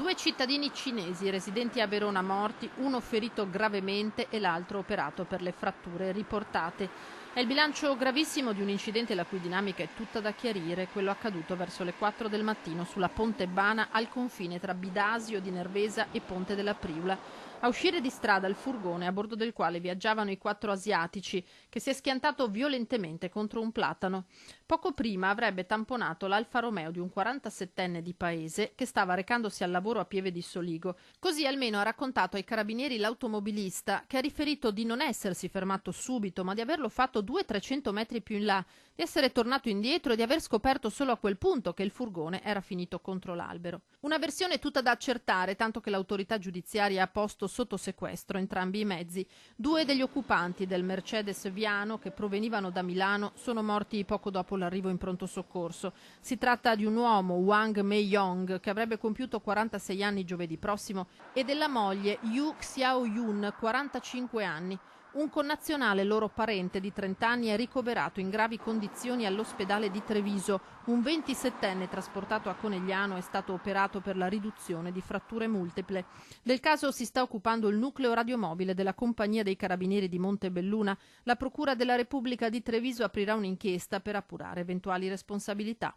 Due cittadini cinesi residenti a Verona morti, uno ferito gravemente e l'altro operato per le fratture riportate. È il bilancio gravissimo di un incidente la cui dinamica è tutta da chiarire, quello accaduto verso le 4 del mattino sulla Ponte Bana al confine tra Bidasio di Nervesa e Ponte della Priula. A uscire di strada il furgone a bordo del quale viaggiavano i 4 asiatici, che si è schiantato violentemente contro un platano. Poco prima avrebbe tamponato l'Alfa Romeo di un 47enne di paese che stava recandosi al lavoro a Pieve di Soligo. Così almeno ha raccontato ai carabinieri l'automobilista, che ha riferito di non essersi fermato subito, ma di averlo fatto 200-300 metri più in là, di essere tornato indietro e di aver scoperto solo a quel punto che il furgone era finito contro l'albero. Una versione tutta da accertare, tanto che l'autorità giudiziaria ha posto sotto sequestro entrambi i mezzi. Due degli occupanti del Mercedes Viano, che provenivano da Milano, sono morti poco dopo l'arrivo in pronto soccorso. Si tratta di un uomo, Wang Mei-yong, che avrebbe compiuto 46 anni giovedì prossimo, e della moglie Yu Xiaoyun, 45 anni. Un connazionale loro parente di 30 anni è ricoverato in gravi condizioni all'ospedale di Treviso. Un 27enne trasportato a Conegliano è stato operato per la riduzione di fratture multiple. Del caso si sta occupando il nucleo radiomobile della Compagnia dei Carabinieri di Montebelluna. La Procura della Repubblica di Treviso aprirà un'inchiesta per appurare eventuali responsabilità.